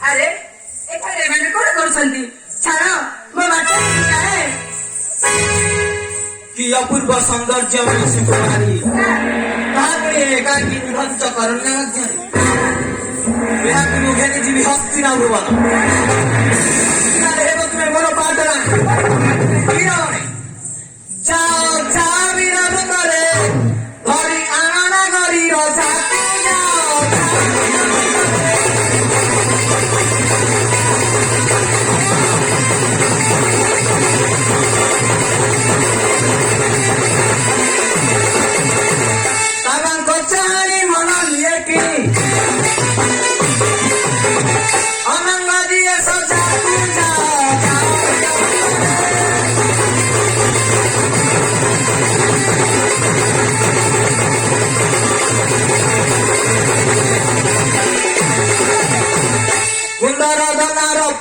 अरे एखादे म्हणजे कोण करू छान मग वाटत की अपूर्व सौंदर्य सुकुमारी ତାପରେ ଏକାକି ବିଭକ୍ତ କରଣ୍ୟ ମଧ୍ୟରେ ଏହାକୁ ମୁଖେରେ ଯିବି ହସ୍ତିନା ଭୁବନ ହେବ ତୁମେ ମୋର ପାଟଣା ଯାଅ ଯାଅ ବିରୋଧ କରେ ଧରି ଆଣନା କରି ରଜାକୁ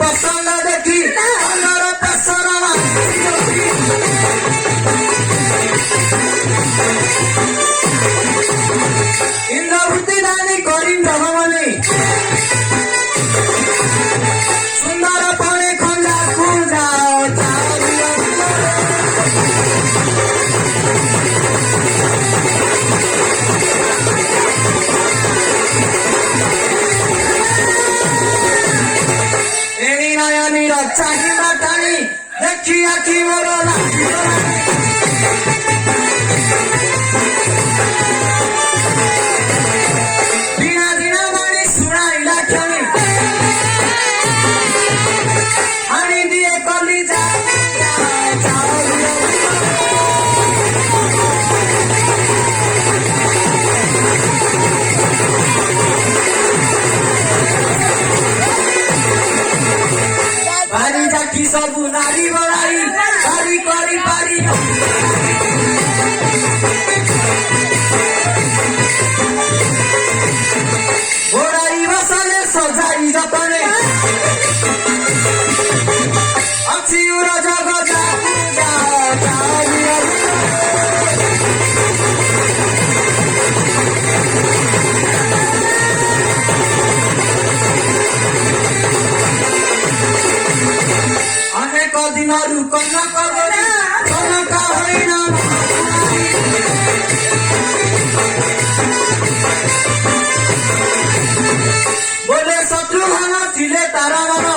पसंद देखी इंद्रवृत्ति दानी करी भगवानी सुंदर पाने खंडा को जाओ चाही बाटाणी देखी आखी मोर बिना दिना बाणी सुनाइला क्षणी हानी दिए कली जा बारी जाकी सबु नारी बड़ाई सारी करी पारी घोड़ाई बसले सजाई जतने अच्छी उरा जग अनेक दिनरू कनक गरी कनक हरिण बोले शत्रुघ्न थिले तारा मन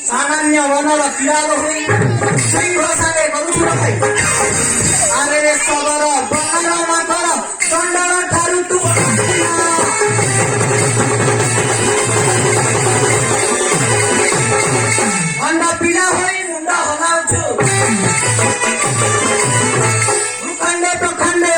ସାମାନ୍ୟ ମନର ପୀଡ଼ାର ହୋଇ ଶୃଙ୍ଗ ସାଙ୍ଗେ କରୁଥିଲ ଭାଇ ଆରେ ରେ ସବର ବନର ମାତର ଦଣ୍ଡର ଠାରୁ ତୁ ଅଣ୍ଡ ପୀଡ଼ା ହୋଇ ମୁଣ୍ଡ ହଲାଉଛୁ ଭୂଖଣ୍ଡେ ପ୍ରଖଣ୍ଡେ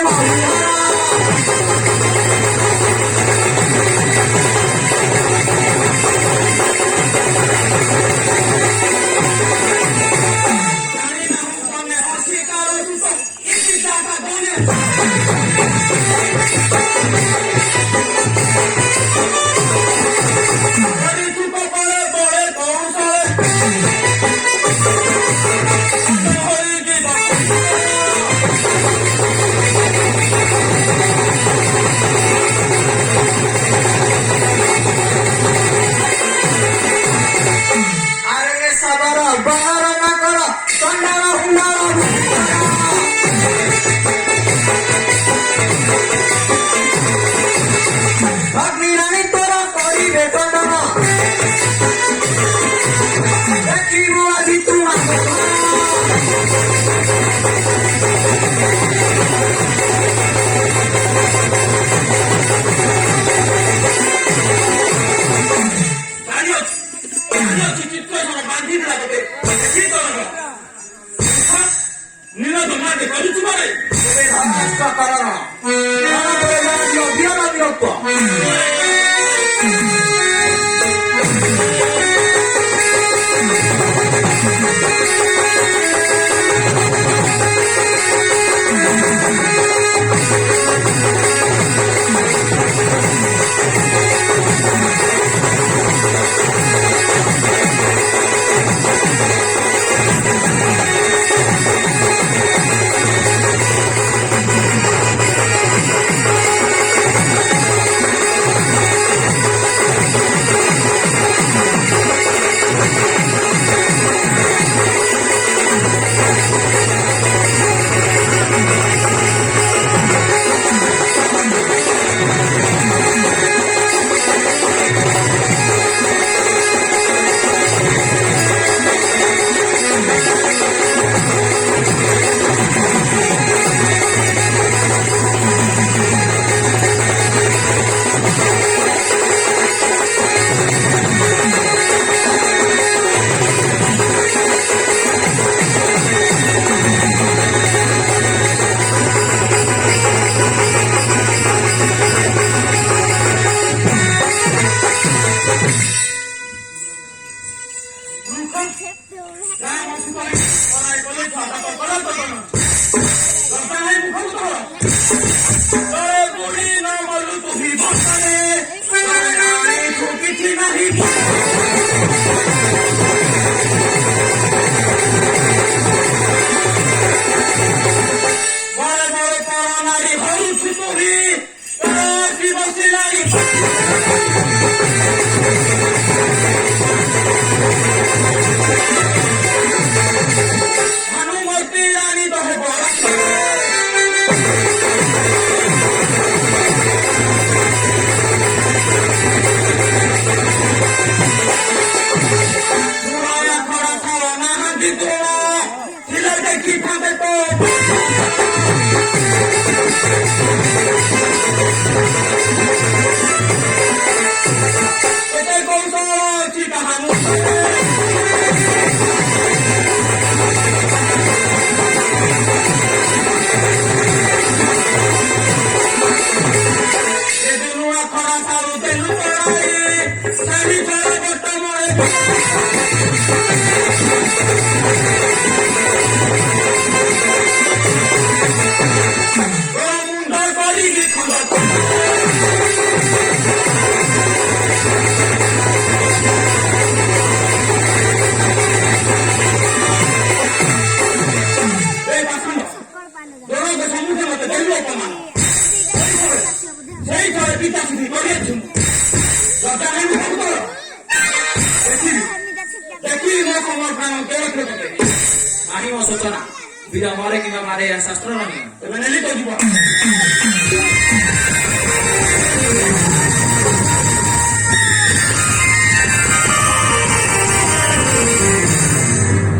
ବୀର ମରେ କିମ୍ବା ମାରେ ଏହା ଶାସ୍ତ୍ର ନାହିଁ। ତେବେ ନେଲି ତ ଯିବ।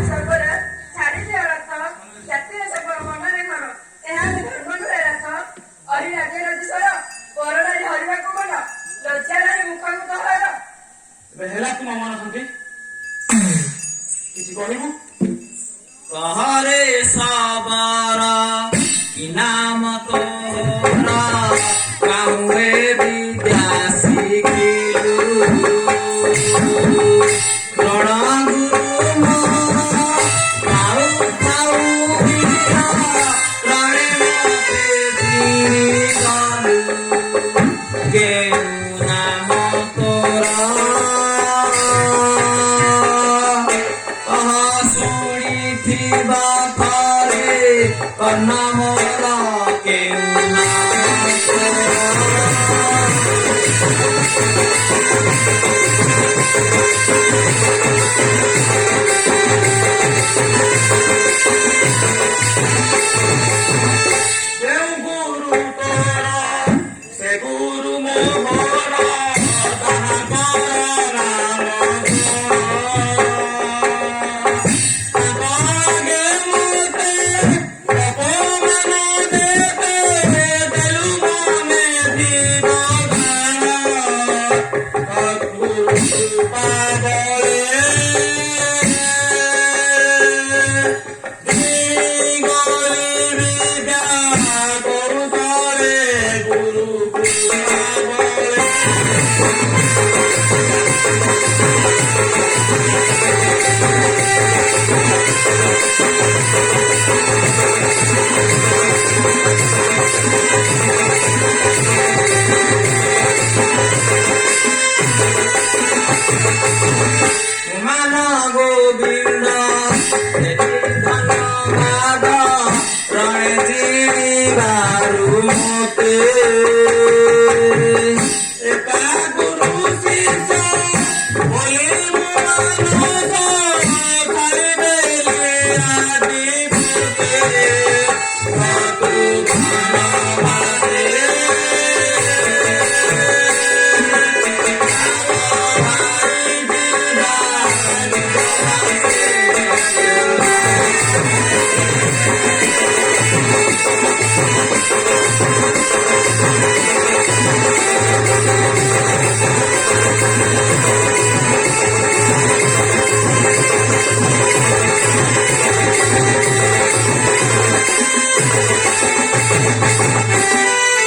ସବୁର ଛାଡ଼ିଦିଅ ରଥ, ଜାତିର ସବୁ ମନରେ ଘର। ଏହା ବି ଧର୍ମ ନୁହେଁ ରଥ। ଅରି ରାଜ୍ୟ ରାଜେଶ୍ୱର, ପରନାରୀ ହରିବାକୁ ମନ, ଲଜ୍ଜା ନାହିଁ ମୁଖକୁ ତୋହର। ଏବେ ହେଲା ତୁମ ମନ ଶାନ୍ତି। କିଛି କହିବୁ? कहरे साबार कि नाम तोरा काहुए विद्या शिखिलु प्रण गुरु मोर थाउ थाउ वीरा प्राणे मते जिनि गलु केउ नाम तोरा शुणिथिबा थरे कर्णा मोरा केउ नाम ଯେଉଁ ଗୁରୁ ତୋର ସେ ଗୁରୁ ମୋହର ତାହାଙ୍କର ନାମ ଆଗେ ମୋତେ ଅପମାନ ଦେତେ ଦେଲୁ ମନେ ଥିବ ଗାନ ଗୁରୁ କୃପା ବଳେ मान गोविंद धन्यवाद रण जीवारु मोते एका गुरु शिष्य बोले मानो खाली बेले आदि पुते तू धन्यवादे Thank you.